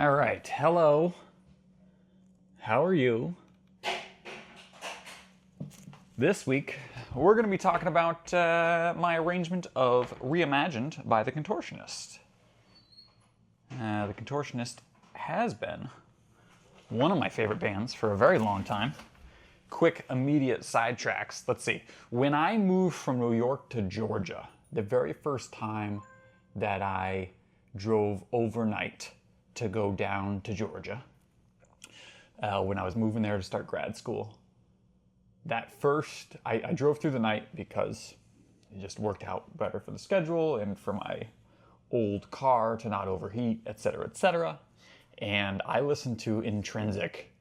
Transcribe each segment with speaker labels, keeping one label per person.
Speaker 1: All right, hello. How are you? This week, we're going to be talking about my arrangement of Reimagined by the Contortionist. The Contortionist has been one of my favorite bands for a very long time. Quick, immediate sidetracks. Let's see. When I moved from New York to Georgia, the very first time that I drove overnight to go down to Georgia, when I was moving there to start grad school, I drove through the night because it just worked out better for the schedule and for my old car to not overheat, etc., etc. And I listened to Intrinsic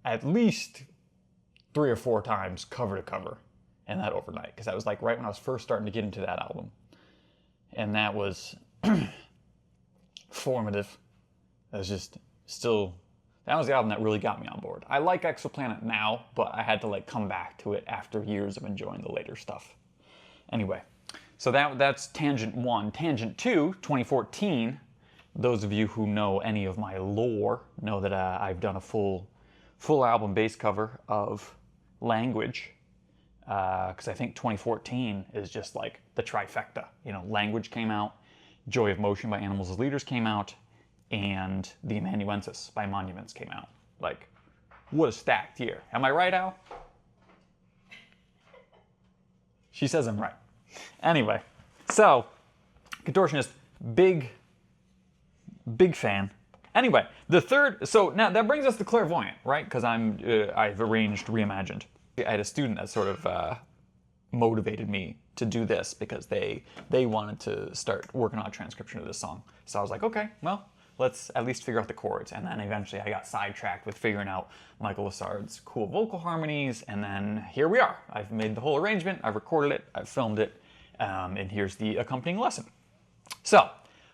Speaker 1: at least 3 or 4 times, cover to cover, and that overnight, because that was like right when I was first starting to get into that album. And that was formative. That was just still, that was the album that really got me on board. I like Exoplanet now, but I had to come back to it after years of enjoying the later stuff. Anyway, so that's Tangent 1. Tangent 2, 2014. Those of you who know any of my lore know that I've done a full album bass cover of Language, because I think 2014 is just like the trifecta. You know, Language came out, Joy of Motion by Animals as Leaders came out, and The Amanuensis by Monuments came out. Like, what a stacked year. Am I right, Al? She says I'm right. Anyway, so, Contortionist, big fan. Anyway, the third, so now that brings us to Clairvoyant, right? Because I've arranged Reimagined. I had a student that sort of motivated me to do this because they wanted to start working on a transcription of this song. So I was like, okay, well, let's at least figure out the chords. And then eventually I got sidetracked with figuring out Michael Lessard's cool vocal harmonies, and then here we are. I've made the whole arrangement, I've recorded it, I've filmed it, and here's the accompanying lesson. So,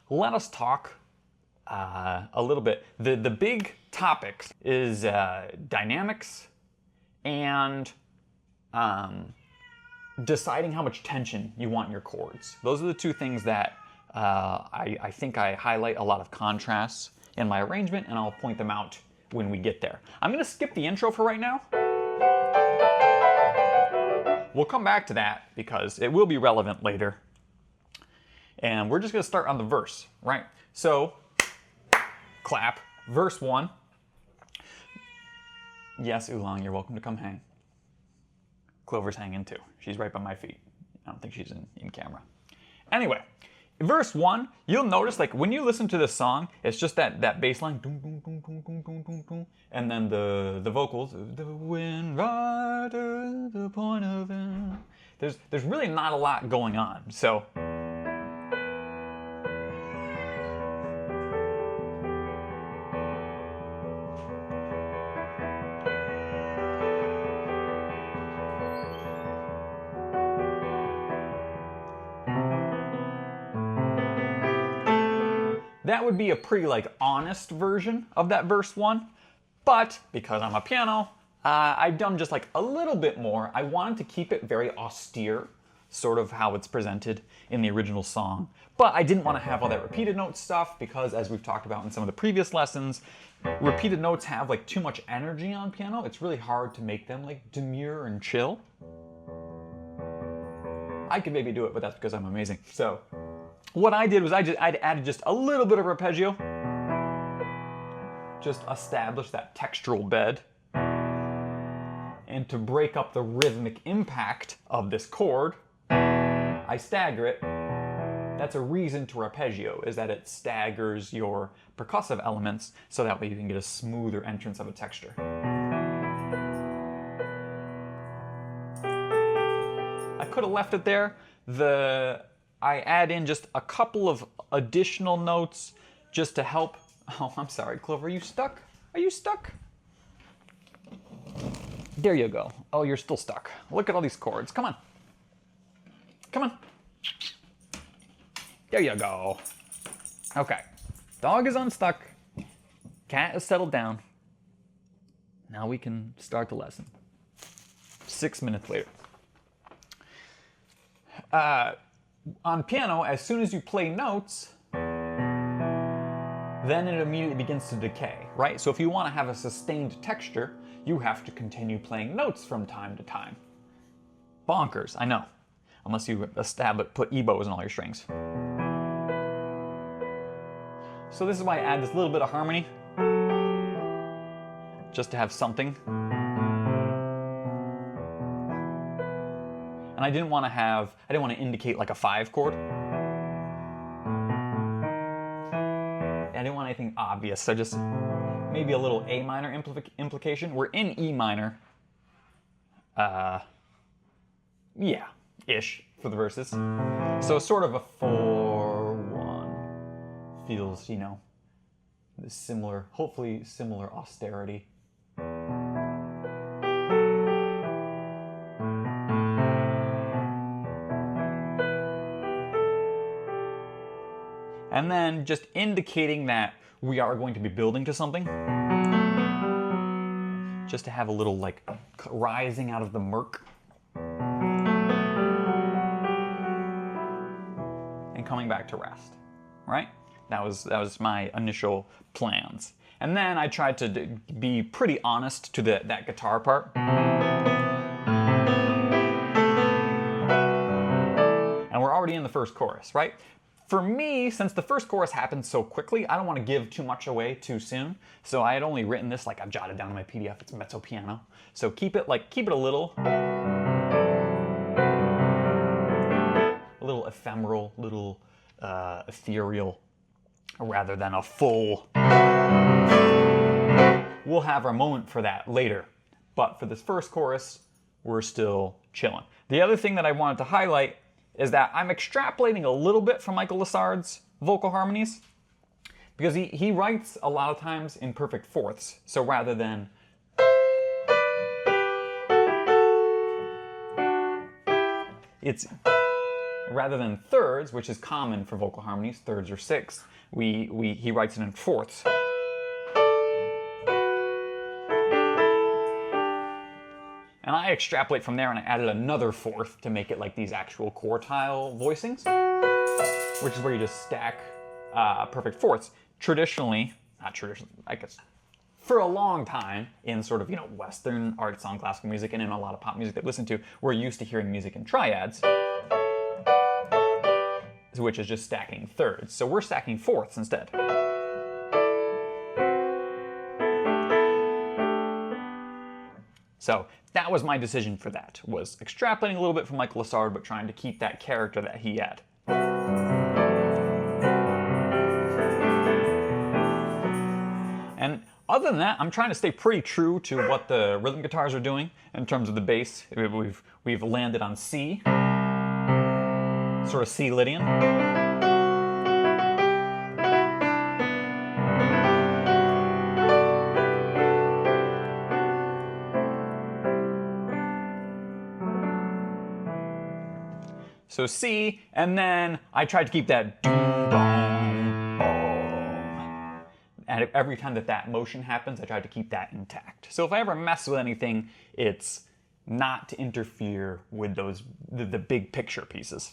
Speaker 1: let us talk a little bit. The big topics is dynamics and deciding how much tension you want in your chords. Those are the two things that I think I highlight a lot of contrasts in my arrangement, and I'll point them out when we get there. I'm going to skip the intro for right now. We'll come back to that because it will be relevant later. And we're just going to start on the verse, right? So, clap. Verse 1. Yes, Oolong, you're welcome to come hang. Clover's hanging too. She's right by my feet. I don't think she's in camera. Anyway, verse 1, you'll notice when you listen to this song, it's just that bass line, and then the vocals, the wind right to the point of it. There's really not a lot going on. So that would be a pretty honest version of that verse 1, but because I'm a piano, I've done just a little bit more. I wanted to keep it very austere, sort of how it's presented in the original song, but I didn't want to have all that repeated note stuff because, as we've talked about in some of the previous lessons, repeated notes have too much energy on piano. It's really hard to make them demure and chill. I could maybe do it, but that's because I'm amazing. So what I did was I'd added just a little bit of arpeggio, just establish that textural bed, and to break up the rhythmic impact of this chord, I stagger it. That's a reason to arpeggio, is that it staggers your percussive elements so that way you can get a smoother entrance of a texture. I could have left it there. I add in just a couple of additional notes just to help. Oh, I'm sorry, Clover, are you stuck? Are you stuck? There you go. Oh, you're still stuck. Look at all these chords. Come on. Come on. There you go. Okay. Dog is unstuck. Cat is settled down. Now we can start the lesson. 6 minutes later. On piano, as soon as you play notes, then it immediately begins to decay, right? So if you want to have a sustained texture, you have to continue playing notes from time to time. Bonkers, I know. Unless you put ebows in all your strings. So this is why I add this little bit of harmony, just to have something. And I didn't want to indicate like a 5 chord. I didn't want anything obvious, so just maybe a little A minor implication. We're in E minor, yeah, ish for the verses. So sort of a 4-1 feels, you know, similar, hopefully similar austerity. And then just indicating that we are going to be building to something. Just to have a little like rising out of the murk. And coming back to rest, right? That was my initial plans. And then I tried to be pretty honest to that guitar part. And we're already in the first chorus, right? For me, since the first chorus happened so quickly, I don't want to give too much away too soon. So I had only written this, like I've jotted down in my PDF, it's mezzo piano. So keep it a little ephemeral, little ethereal, rather than a full. We'll have our moment for that later. But for this first chorus, we're still chilling. The other thing that I wanted to highlight is that I'm extrapolating a little bit from Michael Lessard's vocal harmonies, because he writes a lot of times in perfect fourths. So rather than thirds, which is common for vocal harmonies, thirds or sixths, he writes it in fourths. And I extrapolate from there, and I added another fourth to make it like these actual quartile voicings, which is where you just stack perfect fourths. Not traditionally, I guess, for a long time in sort of, you know, Western art song, classical music, and in a lot of pop music that we listen to, we're used to hearing music in triads, which is just stacking thirds. So we're stacking fourths instead. So that was my decision for that, was extrapolating a little bit from Michael Lessard, but trying to keep that character that he had. And other than that, I'm trying to stay pretty true to what the rhythm guitars are doing in terms of the bass. We've landed on C, sort of C Lydian. So C, and then I tried to keep that doom, boom, boom. And every time that motion happens, I tried to keep that intact. So if I ever mess with anything, it's not to interfere with the big picture pieces.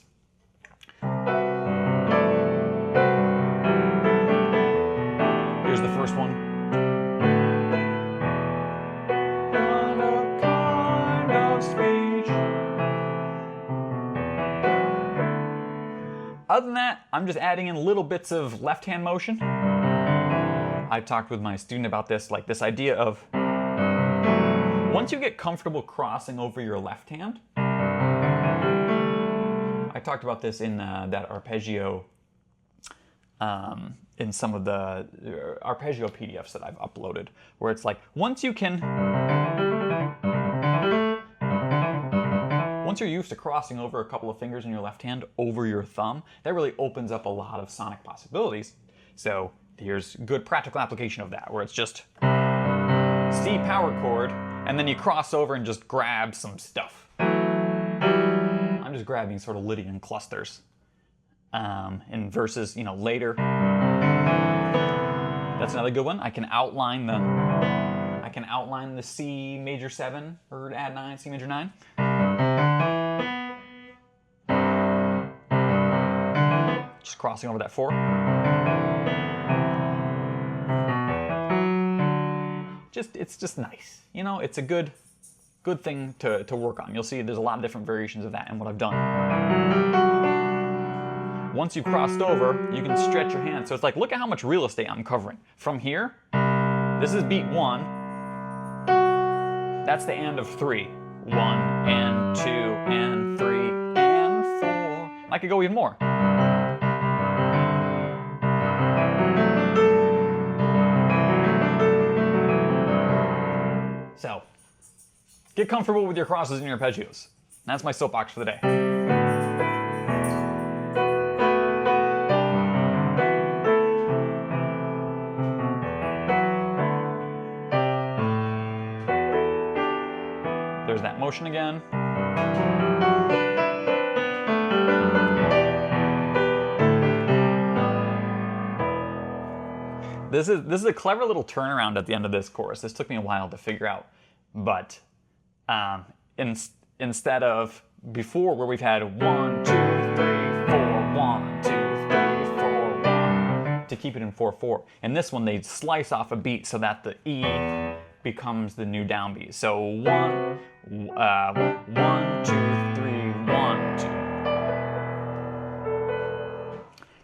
Speaker 1: Here's the first one. Other than that, I'm just adding in little bits of left-hand motion. I talked with my student about this, like this idea of once you get comfortable crossing over your left hand, I talked about this in that arpeggio, in some of the arpeggio PDFs that I've uploaded, where it's like once you're used to crossing over a couple of fingers in your left hand over your thumb, that really opens up a lot of sonic possibilities. So here's good practical application of that, where it's just C power chord, and then you cross over and just grab some stuff. I'm just grabbing sort of Lydian clusters. In verses, you know, later. That's another good one. I can outline the C major 7 or add 9, C major 9. Just crossing over that 4. it's just nice. You know, it's a good thing to work on. You'll see there's a lot of different variations of that in what I've done. Once you've crossed over, you can stretch your hand. So it's like, look at how much real estate I'm covering. From here, this is beat 1. That's the and of 3. 1 and 2 and 3 and 4. I could go even more. So, get comfortable with your crosses and your arpeggios. That's my soapbox for the day. There's that motion again. This is a clever little turnaround at the end of this chorus. This took me a while to figure out, but instead of before where we've had 1, 2, 3, 4, 1, 2, 3, 4, 1, to keep it in 4/4. In this one, they slice off a beat so that the E becomes the new downbeat. So 1, 1, 2, 3, 1, 2.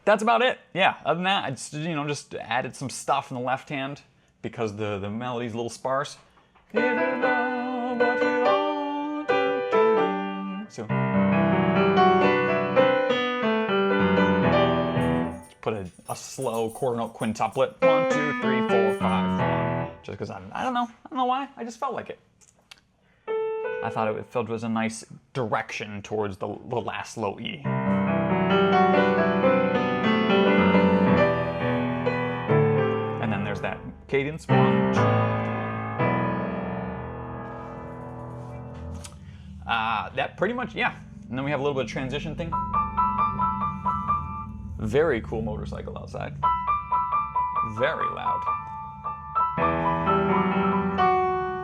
Speaker 1: That's about it. Yeah, other than that, I just, just added some stuff in the left hand because the melody's a little sparse. Give it all what you want to do. So put a slow quarter note quintuplet. 1, 2, 3, 4, 5, 1. Just because I don't know why. I just felt like it. I thought it felt was a nice direction towards the last low E. And then there's that cadence. 1, 2, 3. That pretty much, yeah. And then we have a little bit of transition thing. Very cool motorcycle outside. Very loud.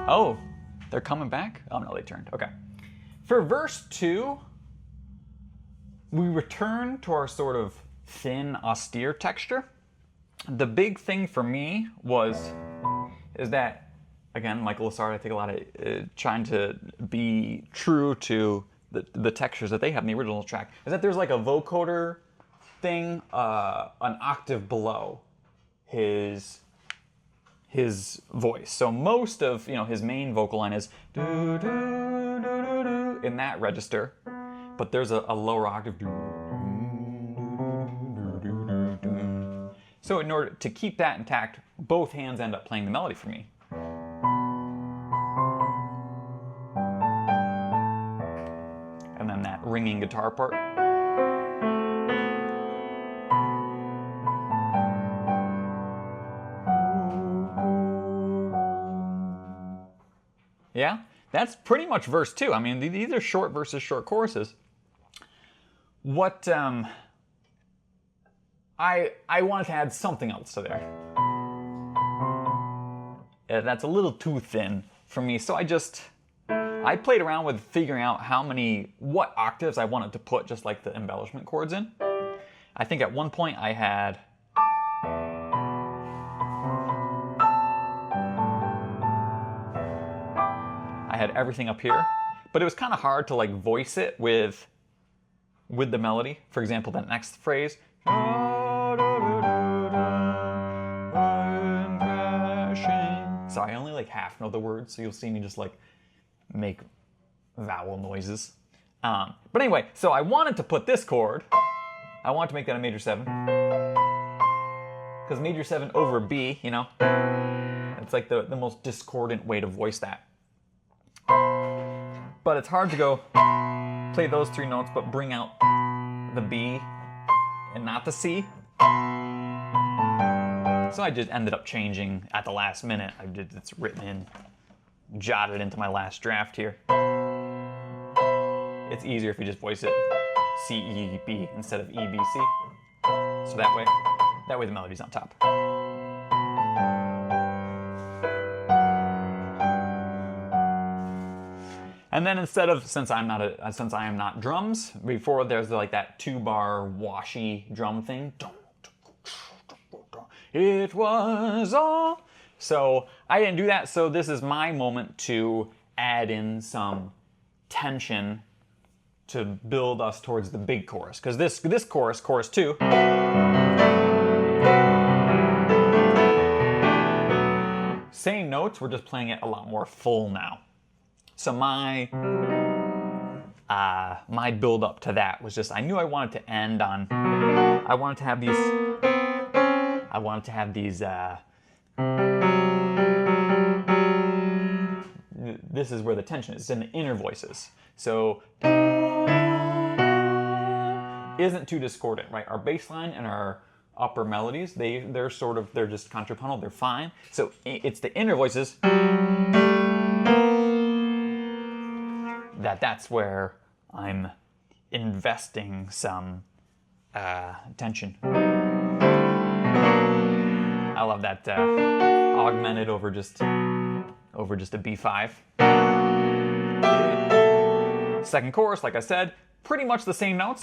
Speaker 1: Oh, they're coming back? Oh no, they turned. Okay. For verse 2, we return to our sort of thin, austere texture. The big thing for me is that, again, Michael Lassard, I think a lot of trying to be true to the textures that they have in the original track, is that there's like a vocoder thing an octave below his voice. So most of his main vocal line is do, do, do, do, do, in that register, but there's a lower octave. So in order to keep that intact, both hands end up playing the melody for me. And then that ringing guitar part. Yeah, that's pretty much verse 2. I mean, these are short verses, short choruses. What I wanted to add something else to there. That's a little too thin for me, so I played around with figuring out what octaves I wanted to put just like the embellishment chords in. I think at one point I had everything up here, but it was kind of hard to like voice it with the melody. For example, that next phrase. So I only like half know the words, so you'll see me just like make vowel noises. But anyway, so I wanted to put this chord, I wanted to make that a major 7. Because major 7 over B, it's like the most discordant way to voice that. But it's hard to go play those 3 notes but bring out the B and not the C. So I just ended up changing at the last minute. It's written in, jotted into my last draft here. It's easier if you just voice it C, E, B instead of E, B, C. So that way the melody's on top. And then instead of, since I am not drums, before there's like that 2-bar washy drum thing. It was all So I didn't do that, so this is my moment to add in some tension to build us towards the big chorus. Because this chorus, chorus 2, same notes, we're just playing it a lot more full now. So my build up to that was just, I knew I wanted to end on, I wanted to have these, this is where the tension is, in the inner voices. So, isn't too discordant, right? Our bass line and our upper melodies, they're just contrapuntal, they're fine. So it's the inner voices that's where I'm investing some tension. I love that augmented over just a B5. Second chorus, like I said, pretty much the same notes.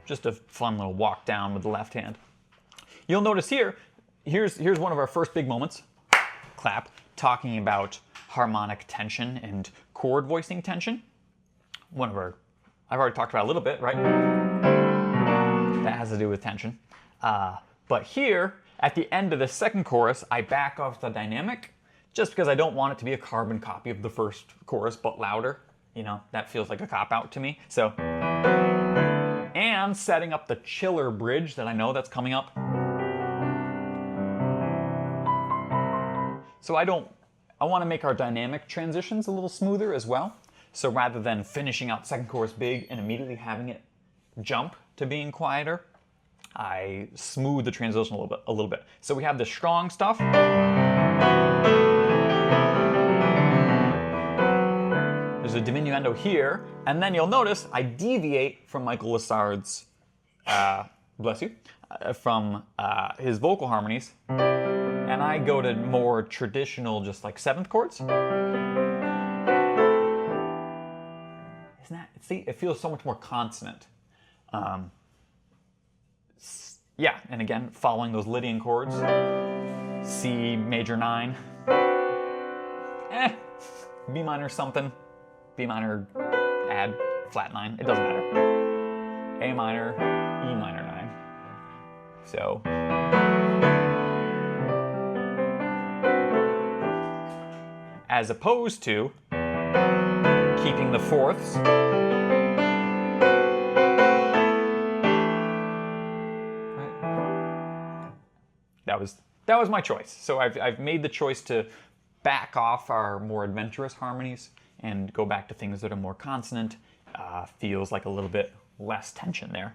Speaker 1: Just a fun little walk down with the left hand. You'll notice here's one of our first big moments, clap, talking about harmonic tension and chord voicing tension. I've already talked about it a little bit, right? That has to do with tension. But here, at the end of the second chorus, I back off the dynamic just because I don't want it to be a carbon copy of the first chorus, but louder. You know, that feels like a cop-out to me. So, and setting up the chiller bridge that I know that's coming up. So I want to make our dynamic transitions a little smoother as well. So rather than finishing out second chorus big and immediately having it jump to being quieter, I smooth the transition a little bit. So we have the strong stuff. There's a diminuendo here, and then you'll notice I deviate from Michael Lessard's, bless you, from his vocal harmonies, and I go to more traditional, just like seventh chords. Isn't that, see, it feels so much more consonant. Yeah, and again, following those Lydian chords, C major 9, B minor something, B minor add flat 9, it doesn't matter. A minor, E minor 9. So, as opposed to keeping the fourths. That was my choice. So I've made the choice to back off our more adventurous harmonies and go back to things that are more consonant. Feels like a little bit less tension there.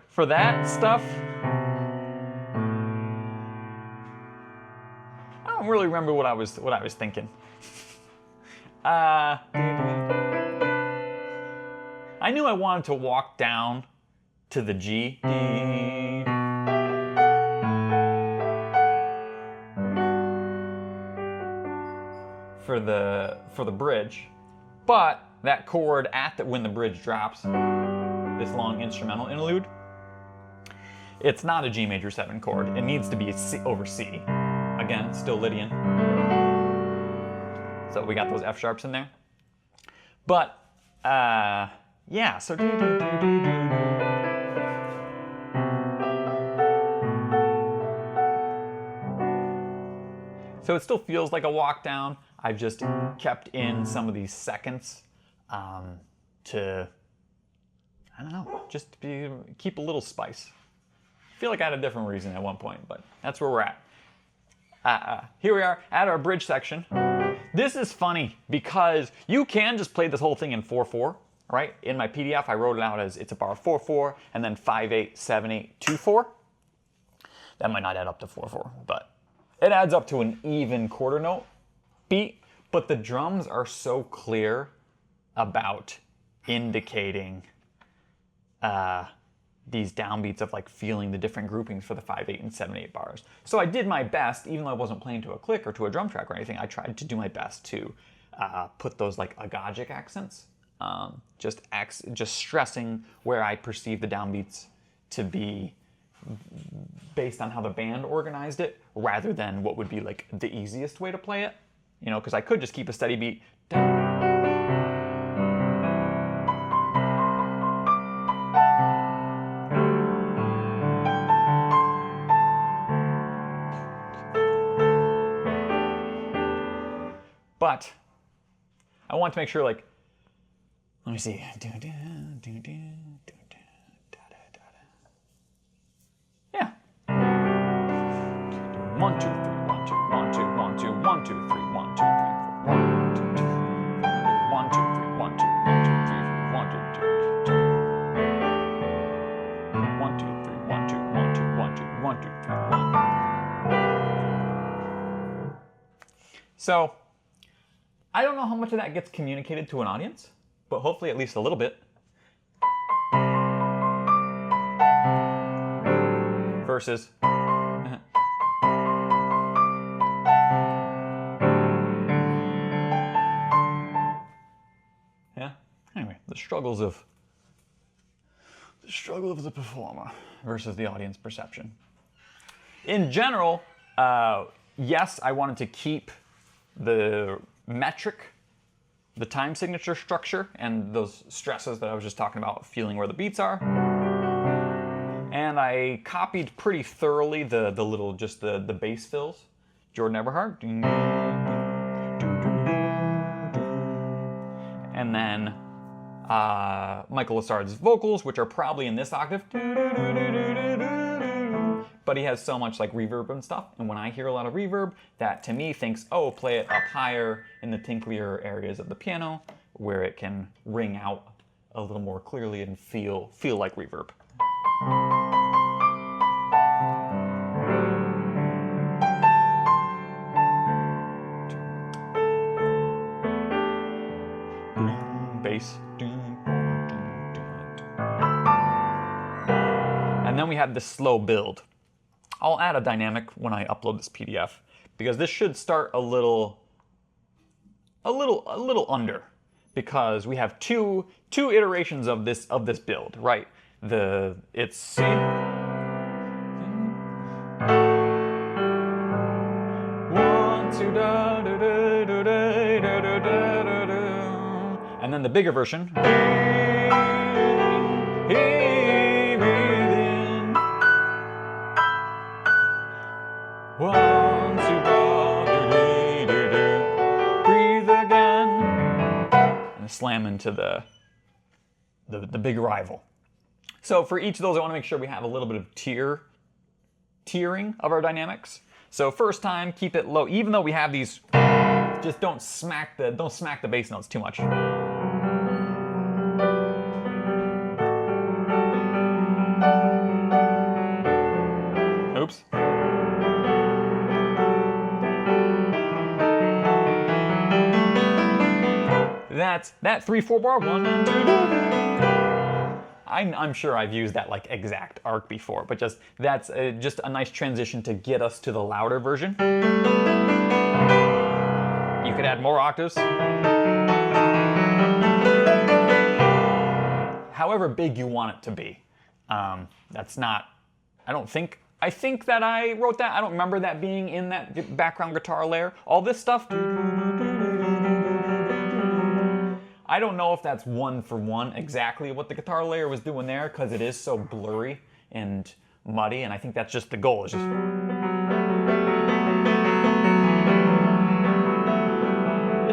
Speaker 1: For that stuff, I don't really remember what I was thinking. I knew I wanted to walk down to the G. For the bridge, but that chord when the bridge drops, this long instrumental interlude, it's not a G major 7 chord. It needs to be over C. Again, still Lydian. So we got those F sharps in there. But, yeah, so So it still feels like a walk down. I've just kept in some of these seconds to, I don't know, just keep a little spice. I feel like I had a different reason at one point, but that's where we're at. Here we are at our bridge section. This is funny because you can just play this whole thing in 4/4, right? In my PDF, I wrote it out as it's a bar 4/4 and then 5/8, 7/8, 2/4. That might not add up to 4/4, but it adds up to an even quarter note beat. But the drums are so clear about indicating these downbeats of like feeling the different groupings for the 5/8 and 7/8 bars. So I did my best, even though I wasn't playing to a click or to a drum track or anything. I tried to do my best to put those like agogic accents, just stressing where I perceive the downbeats to be based on how the band organized it, rather than what would be like the easiest way to play it. You know, because I could just keep a steady beat. But I want to make sure, like, let me see. Yeah. 1, 2, 3, 1, 2, 1, 2, 1, 2, 1, 2, 3, 1, 2, 3, 4, 1, 2, 2, 1, 2, 3, 1, 2, 1, 2, 3, 1, 2, 2, 1, 2, 3, 1, 2, 1, 2, 1, 2, 1, 2, 3, 1. So I don't know how much of that gets communicated to an audience, but hopefully at least a little bit. Versus. Yeah. Anyway, the struggle of the performer versus the audience perception. In general, yes, I wanted to keep the metric, the time signature structure, and those stresses that I was just talking about, feeling where the beats are. And I copied pretty thoroughly the little, just the bass fills. Jordan Eberhard. And then Michael Lassard's vocals, which are probably in this octave. But he has so much like reverb and stuff. And when I hear a lot of reverb, that to me thinks, oh, play it up higher in the tinklier areas of the piano where it can ring out a little more clearly and feel like reverb. Bass. And then we have this slow build. I'll add a dynamic when I upload this PDF, because this should start a little under, because we have two iterations of this build, right? It's C, one, two, da, da, da, da, da, da, da, da, da, and then the bigger version. One, two, breathe again, and slam into the big rival. So for each of those, I want to make sure we have a little bit of tiering of our dynamics. So first time, keep it low, even though we have these. Just don't smack the bass notes too much. Oops. That's that 3/4 bar, 1, 2. I'm sure I've used that like exact arc before, but that's just a nice transition to get us to the louder version. You could add more octaves. However big you want it to be. That's not. I think that I wrote that. I don't remember that being in that background guitar layer. All this stuff. I don't know if that's one for one exactly what the guitar layer was doing there, because it is so blurry and muddy, and I think that's just the goal. It's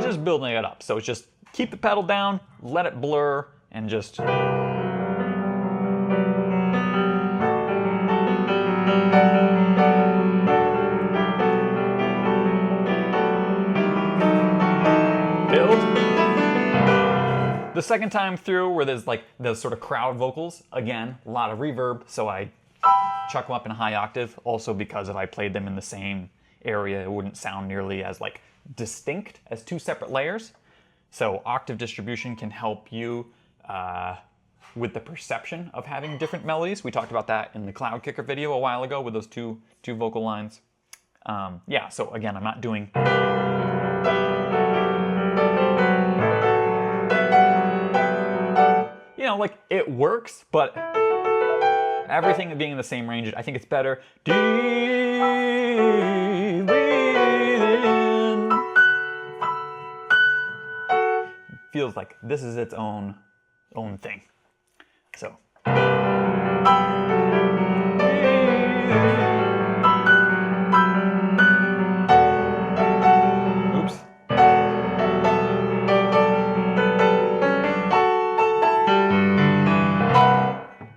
Speaker 1: just building it up. So it's just keep the pedal down, let it blur, and just build. The second time through, where there's like those sort of crowd vocals, again, a lot of reverb, so I chuck them up in a high octave, also because if I played them in the same area, it wouldn't sound nearly as like distinct as two separate layers. So octave distribution can help you with the perception of having different melodies. We talked about that in the Cloud Kicker video a while ago with those two vocal lines. Yeah, so again, I'm not doing... You know, like, it works, but everything being in the same range, I think it's better. Deep within. Feels like this is its own thing. So. Oops.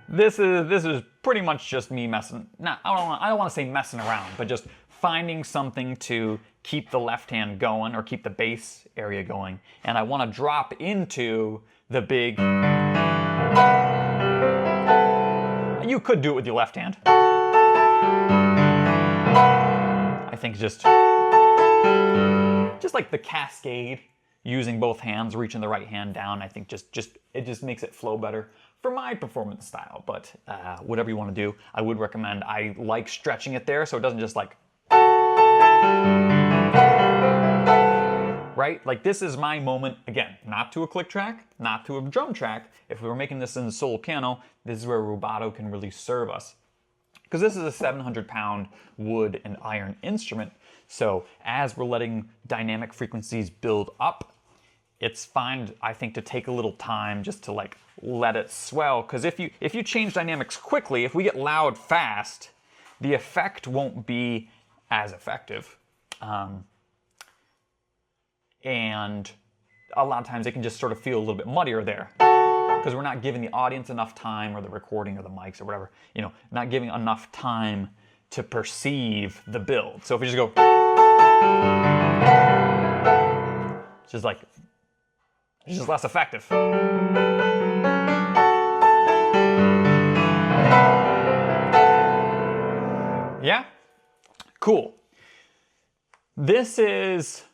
Speaker 1: This is pretty much just me messing. I don't want to say messing around, but just finding something to keep the left hand going or keep the bass area going, and I want to drop into the big. You could do it with your left hand. I think just like the cascade, using both hands, reaching the right hand down. I think it just makes it flow better for my performance style. But whatever you want to do, I would recommend. I like stretching it there so it doesn't just like. Right? Like, this is my moment, again, not to a click track, not to a drum track. If we were making this in the solo piano, this is where rubato can really serve us. Because this is a 700-pound wood and iron instrument. So as we're letting dynamic frequencies build up, it's fine, I think, to take a little time just to like let it swell. Because if you change dynamics quickly, if we get loud fast, the effect won't be as effective. And a lot of times it can just sort of feel a little bit muddier there because we're not giving the audience enough time, or the recording or the mics or whatever, you know, not giving enough time to perceive the build. So if we just go, it's just like, it's just less effective. Yeah? Cool. This is...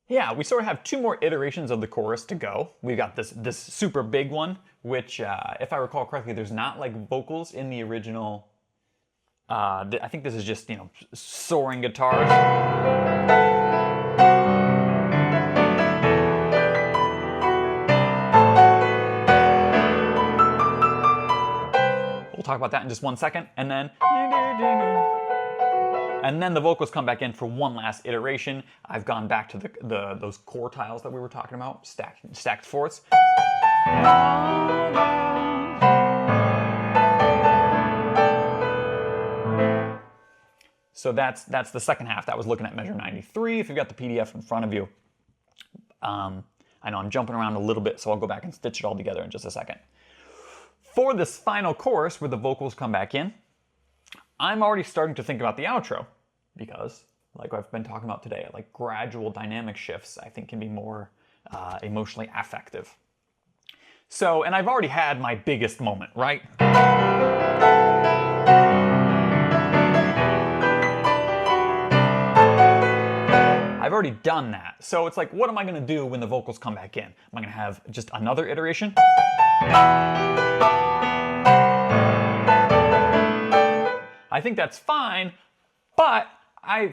Speaker 1: Yeah, we sort of have two more iterations of the chorus to go. We've got this super big one, which, if I recall correctly, there's not like vocals in the original. I think this is just, you know, soaring guitars. We'll talk about that in just 1 second, and then the vocals come back in for one last iteration. I've gone back to those quartiles that we were talking about, stacked fourths. So that's the second half. That was looking at measure 93. If you've got the PDF in front of you, I know I'm jumping around a little bit, so I'll go back and stitch it all together in just a second. For this final chorus, where the vocals come back in, I'm already starting to think about the outro. Because, like I've been talking about today, like gradual dynamic shifts, I think, can be more emotionally affective. So, and I've already had my biggest moment, right? I've already done that. So it's like, what am I going to do when the vocals come back in? Am I going to have just another iteration? I think that's fine, but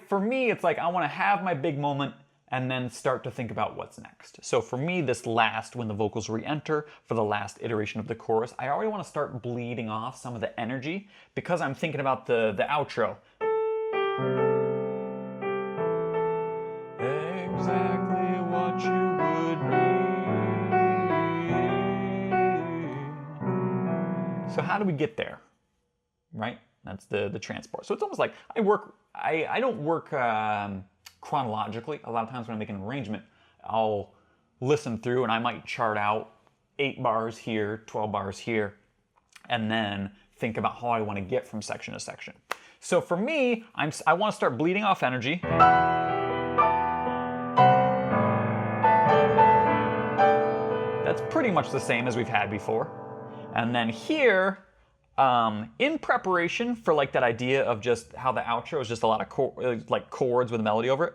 Speaker 1: for me, it's like I want to have my big moment and then start to think about what's next. So for me, this last, when the vocals re-enter for the last iteration of the chorus, I already want to start bleeding off some of the energy because I'm thinking about the outro. Exactly what you would need. So how do we get there, right? That's the transport. So it's almost like I don't work chronologically. A lot of times when I'm making an arrangement, I'll listen through and I might chart out 8 bars here, 12 bars here, and then think about how I want to get from section to section. So for me, I want to start bleeding off energy. That's pretty much the same as we've had before. And then here, in preparation for like that idea of just how the outro is just a lot of chords with a melody over it,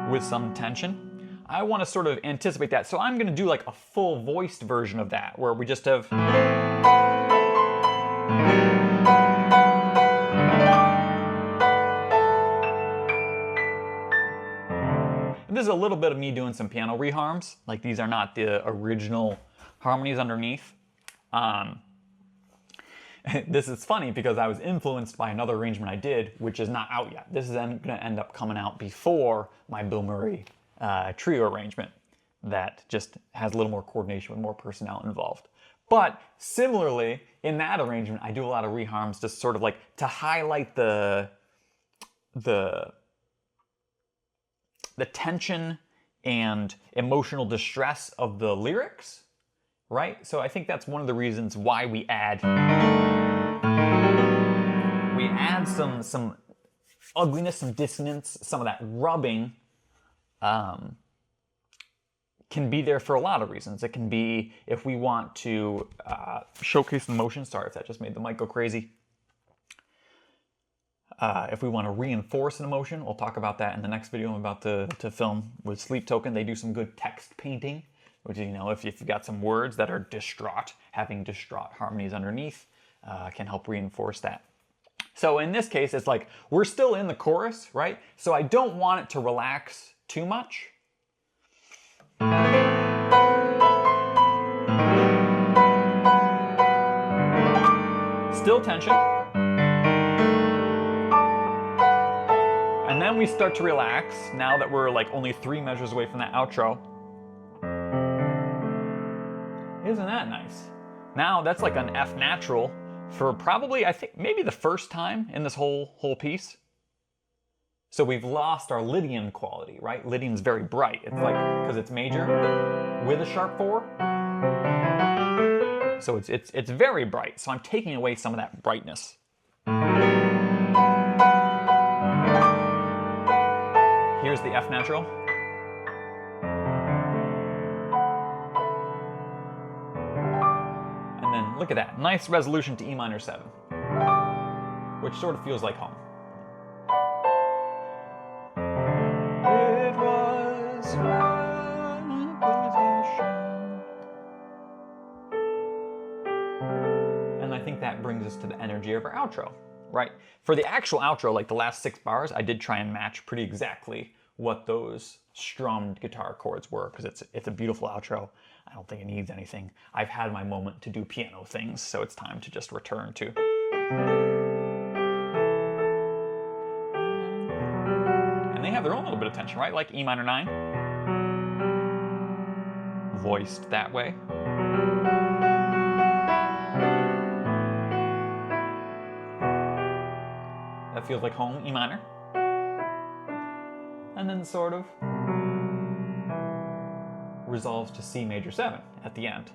Speaker 1: with some tension, I want to sort of anticipate that. So I'm going to do like a full voiced version of that, where we just have... And this is a little bit of me doing some piano reharms. Like, these are not the original harmonies underneath. This is funny because I was influenced by another arrangement I did, which is not out yet. This is going to end up coming out before my Bill Murray trio arrangement that just has a little more coordination with more personnel involved. But similarly, in that arrangement, I do a lot of reharms to sort of like to highlight the tension and emotional distress of the lyrics, right? So I think that's one of the reasons why we add some ugliness, some dissonance, some of that rubbing can be there for a lot of reasons. It can be if we want to showcase emotion. Sorry if that just made the mic go crazy. If we want to reinforce an emotion, we'll talk about that in the next video I'm about to film with Sleep Token. They do some good text painting, which, you know, if you've got some words that are distraught, having distraught harmonies underneath can help reinforce that. So in this case, it's like we're still in the chorus, right? So I don't want it to relax too much. Still tension. And then we start to relax now that we're like only 3 measures away from that outro. Isn't that nice? Now that's like an F natural for probably, I think, maybe the first time in this whole piece. So we've lost our Lydian quality, right? Lydian's very bright. It's like, because it's major with a sharp 4. So it's very bright. So I'm taking away some of that brightness. Here's the F natural. And then look at that, nice resolution to E minor 7, which sort of feels like home. It was one position. And I think that brings us to the energy of our outro, right? For the actual outro, like the last 6 bars, I did try and match pretty exactly what those strummed guitar chords were, because it's a beautiful outro. I don't think it needs anything. I've had my moment to do piano things, so it's time to just return to. And they have their own little bit of tension, right? Like E minor 9. Voiced that way. That feels like home, E minor. And then sort of resolves to C major 7 at the end.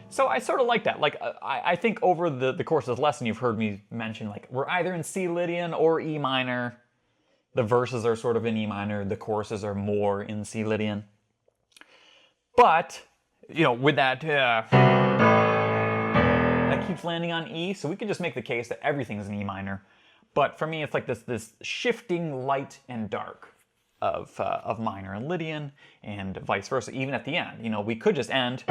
Speaker 1: So I sort of like that. Like, I think over the course of this lesson, you've heard me mention, like, we're either in C Lydian or E minor. The verses are sort of in E minor. The choruses are more in C Lydian. But, you know, with that, that keeps landing on E, so we could just make the case that everything's in E minor. But for me, it's like this shifting light and dark of minor and Lydian, and vice versa, even at the end. You know, we could just end.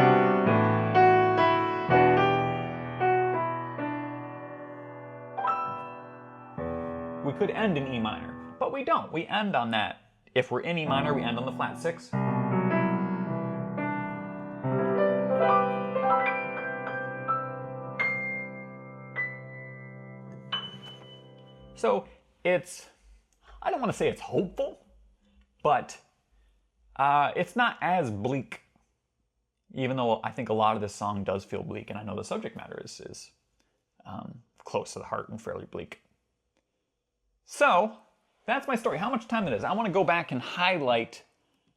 Speaker 1: We could end in E minor, but we don't. We end on that. If we're in E minor, we end on the flat 6. So it's, I don't want to say it's hopeful, but it's not as bleak, even though I think a lot of this song does feel bleak, and I know the subject matter is close to the heart and fairly bleak. So that's my story. How much time it is? I want to go back and highlight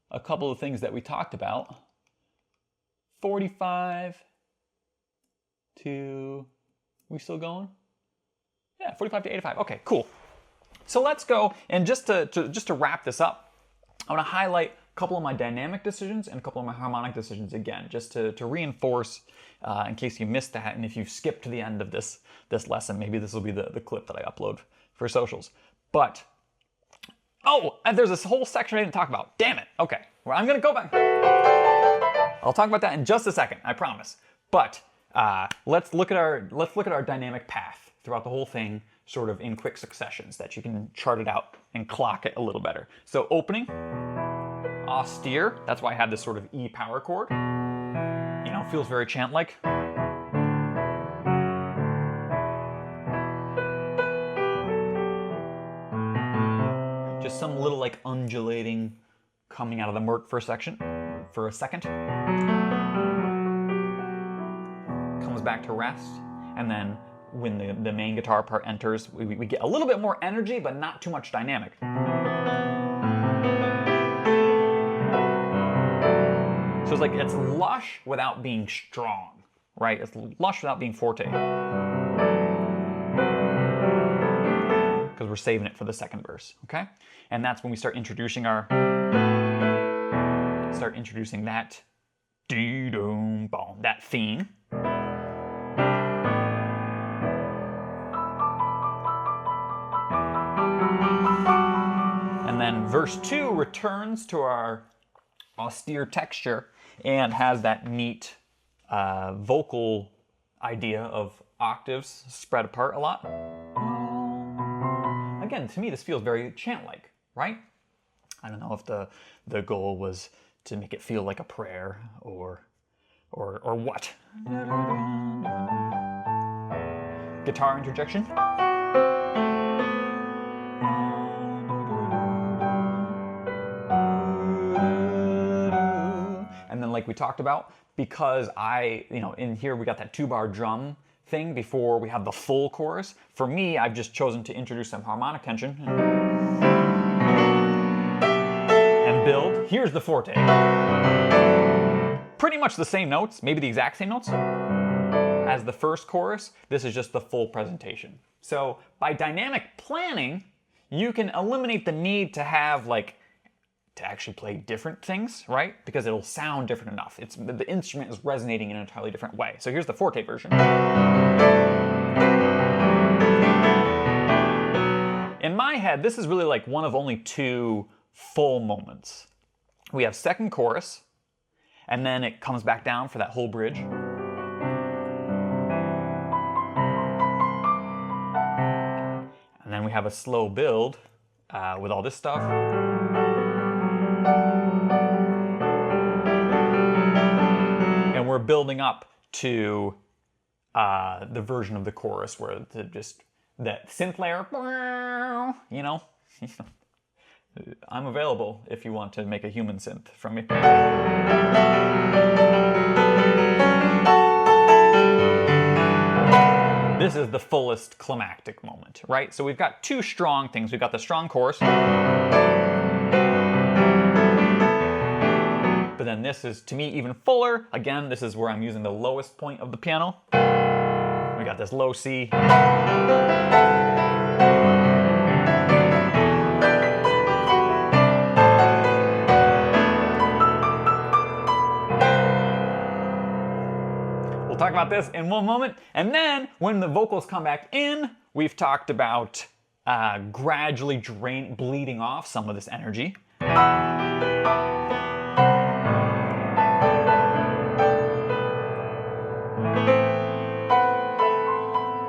Speaker 1: a couple of things that we talked about. 45 to, we still going? Yeah, 45 to 85. Okay, cool. So let's go, and just to wrap this up, I want to highlight a couple of my dynamic decisions and a couple of my harmonic decisions again, just to reinforce in case you missed that, and if you've skipped to the end of this lesson, maybe this will be the clip that I upload for socials. But, Oh, and there's this whole section I didn't talk about. Damn it. Okay, well, I'm gonna go back. I'll talk about that in just a second, I promise. But let's look at our dynamic path throughout the whole thing, sort of in quick successions, that you can chart it out and clock it a little better. So opening, austere. That's why I had this sort of E power chord. You know, feels very chant-like. Just some little like undulating coming out of the murk for a second. Comes back to rest, and then when the main guitar part enters, we get a little bit more energy, but not too much dynamic. So it's like it's lush without being strong, right? It's lush without being forte. Because we're saving it for the second verse, okay? And that's when we start introducing that that theme. And then verse 2 returns to our austere texture and has that neat vocal idea of octaves spread apart a lot. Again, to me, this feels very chant-like, right? I don't know if the goal was to make it feel like a prayer or what. Guitar interjection. And then like we talked about, because in here we got that 2-bar drum thing before we have the full chorus. For me, I've just chosen to introduce some harmonic tension and build. Here's the forte. Pretty much the same notes, maybe the exact same notes as the first chorus. This is just the full presentation. So by dynamic planning, you can eliminate the need to have to actually play different things, right? Because it'll sound different enough. The instrument is resonating in an entirely different way. So here's the forte version. In my head, this is really like one of only 2 full moments. We have second chorus, and then it comes back down for that whole bridge. And then we have a slow build with all this stuff. And we're building up to the version of the chorus where that synth layer, you know, I'm available if you want to make a human synth from me. This is the fullest climactic moment, right? So we've got 2 strong things. We've got the strong chorus. But then this is, to me, even fuller. Again, this is where I'm using the lowest point of the piano. We got this low C. We'll talk about this in one moment. And then when the vocals come back in, we've talked about gradually bleeding off some of this energy.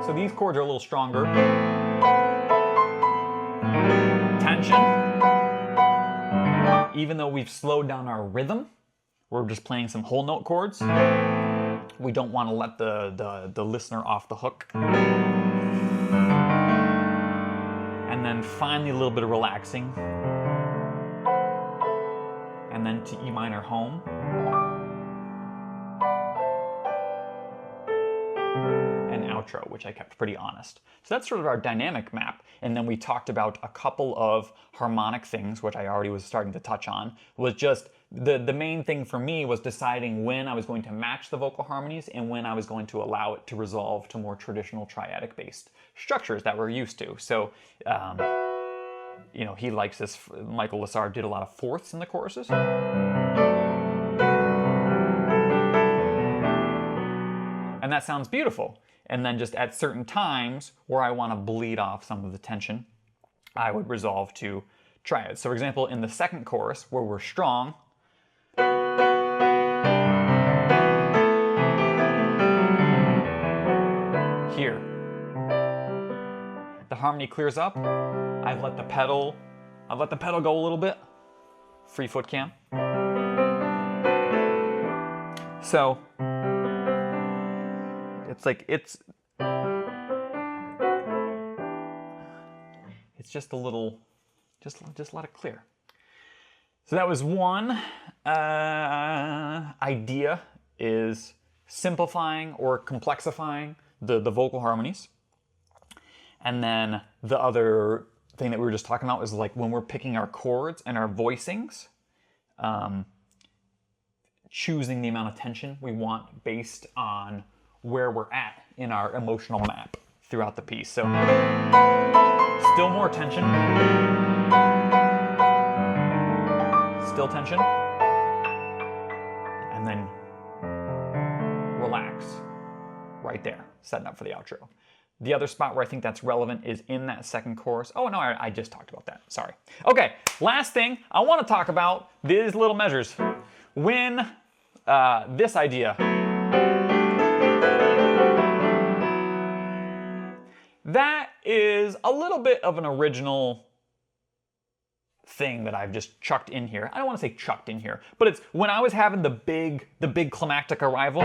Speaker 1: So these chords are a little stronger. Tension. Even though we've slowed down our rhythm, we're just playing some whole note chords. We don't want to let the listener off the hook. And then finally a little bit of relaxing. And then to E minor home. Outro, which I kept pretty honest. So that's sort of our dynamic map. And then we talked about a couple of harmonic things, which I already was starting to touch on, was just the main thing for me was deciding when I was going to match the vocal harmonies and when I was going to allow it to resolve to more traditional triadic based structures that we're used to. So, he likes this. Michael Lessard did a lot of fourths in the choruses. And that sounds beautiful. And then just at certain times where I want to bleed off some of the tension, I would resolve to triads. So for example, in the second chorus where we're strong, here, the harmony clears up. I've let the pedal go a little bit. Free foot cam. So it's like it's just a little, just let it clear. So that was one idea, is simplifying or complexifying the vocal harmonies. And then the other thing that we were just talking about is like when we're picking our chords and our voicings, choosing the amount of tension we want based on where we're at in our emotional map throughout the piece. So still more tension, still tension, and then relax right there, setting up for the outro. The other spot where I think that's relevant is in that second chorus. Oh no, I just talked about that, sorry. Okay, last thing, I want to talk about these little measures. When this idea, that is a little bit of an original thing that I've just chucked in here. I don't want to say chucked in here, but it's when I was having the big climactic arrival.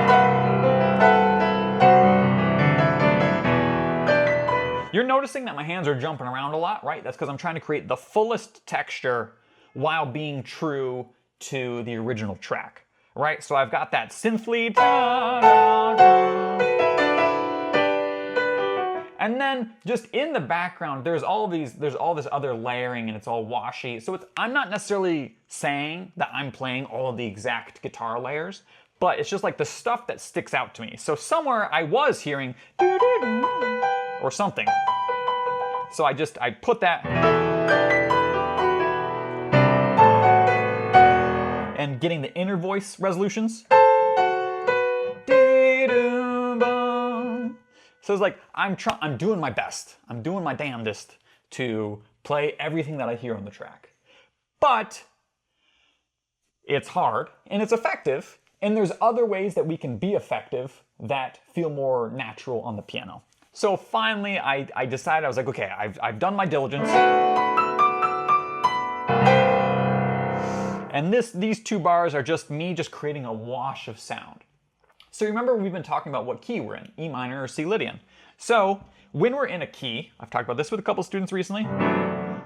Speaker 1: You're noticing that my hands are jumping around a lot, right? That's because I'm trying to create the fullest texture while being true to the original track, right? So I've got that synth lead. And then just in the background, there's all this other layering and it's all washy. So I'm not necessarily saying that I'm playing all of the exact guitar layers, but it's just like the stuff that sticks out to me. So somewhere I was hearing or something. So I put that and getting the inner voice resolutions. So it's like, I'm doing my best. I'm doing my damnedest to play everything that I hear on the track. But it's hard and it's effective. And there's other ways that we can be effective that feel more natural on the piano. So finally, I decided, I was like, okay, I've done my diligence. And these two bars are just me creating a wash of sound. So remember we've been talking about what key we're in, E minor or C Lydian. So when we're in a key, I've talked about this with a couple students recently.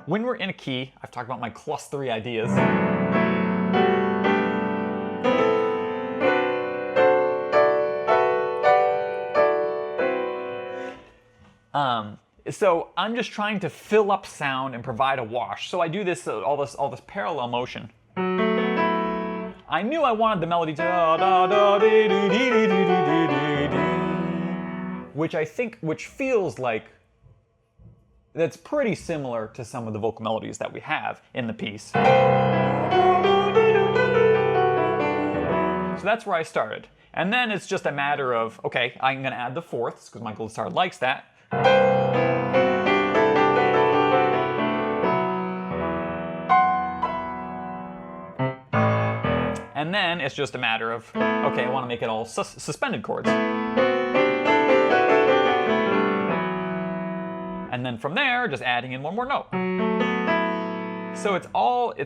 Speaker 1: When we're in a key, I've talked about my clustery ideas. So I'm just trying to fill up sound and provide a wash. So I do this, all this parallel motion. I knew I wanted the melody which feels like that's pretty similar to some of the vocal melodies that we have in the piece. So that's where I started. And then it's just a matter of, okay, I'm gonna add the fourths because my guitar likes that. And then it's just a matter of, okay, I want to make it all suspended chords. And then from there, just adding in one more note. So it's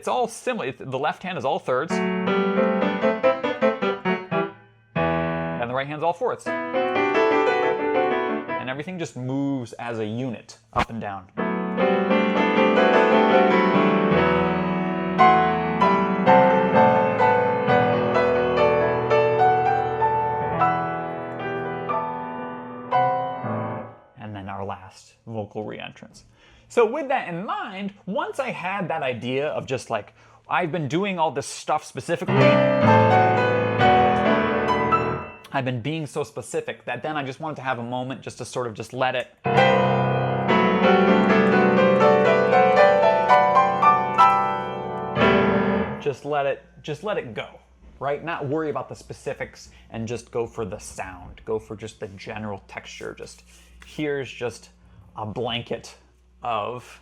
Speaker 1: all similar. The left hand is all thirds. And the right hand's all fourths. And everything just moves as a unit, up and down. Vocal re-entrance. So with that in mind, once I had that idea of just like, I've been doing all this stuff specifically, I've been being so specific that then I just wanted to have a moment just to sort of just let it go, right? Not worry about the specifics and just go for the sound, go for just the general texture. Just here's just a blanket of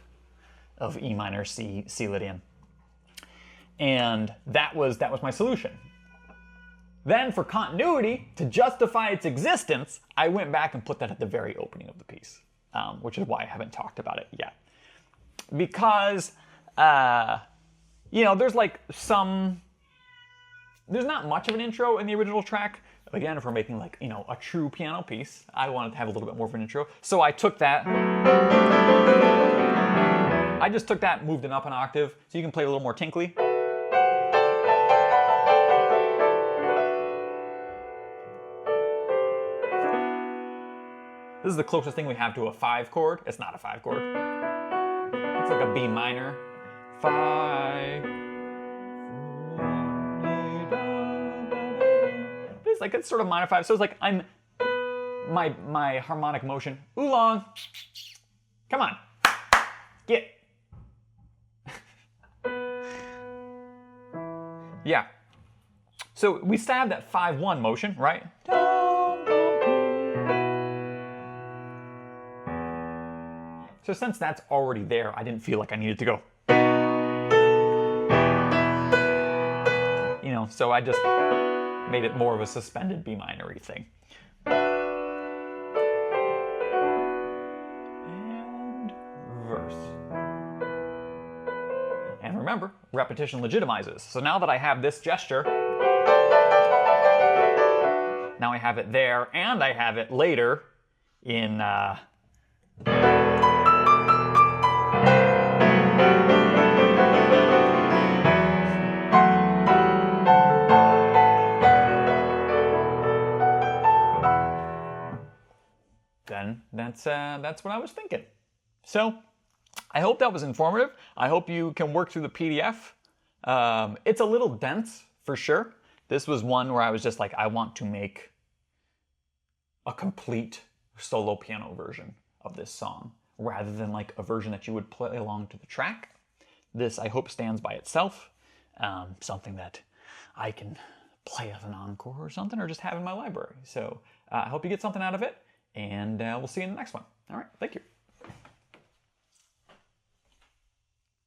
Speaker 1: of E minor, C, C Lydian. And that was my solution. Then for continuity, to justify its existence, I went back and put that at the very opening of the piece, which is why I haven't talked about it yet. Because, you know, there's not much of an intro in the original track. Again, if we're making like, you know, a true piano piece, I wanted to have a little bit more of an intro. So I took that, I just took that, moved it up an octave, so you can play a little more tinkly. This is the closest thing we have to a 5 chord. It's not a 5 chord. It's like a B minor. 5. It's like, it's sort of minor 5. So it's like my harmonic motion. Oolong. Come on. Get. Yeah. So we still have that 5-1 motion, right? So since that's already there, I didn't feel like I needed to go. You know, so I just made it more of a suspended B minor-y thing. And verse. And remember, repetition legitimizes. So now that I have this gesture, now I have it there, and I have it later in then that's what I was thinking. So I hope that was informative. I hope you can work through the PDF. It's a little dense for sure. This was one where I was just like, I want to make a complete solo piano version of this song rather than like a version that you would play along to the track. This, I hope, stands by itself. Something that I can play as an encore or something, or just have in my library. So I hope you get something out of it. And we'll see you in the next one. All right, thank you.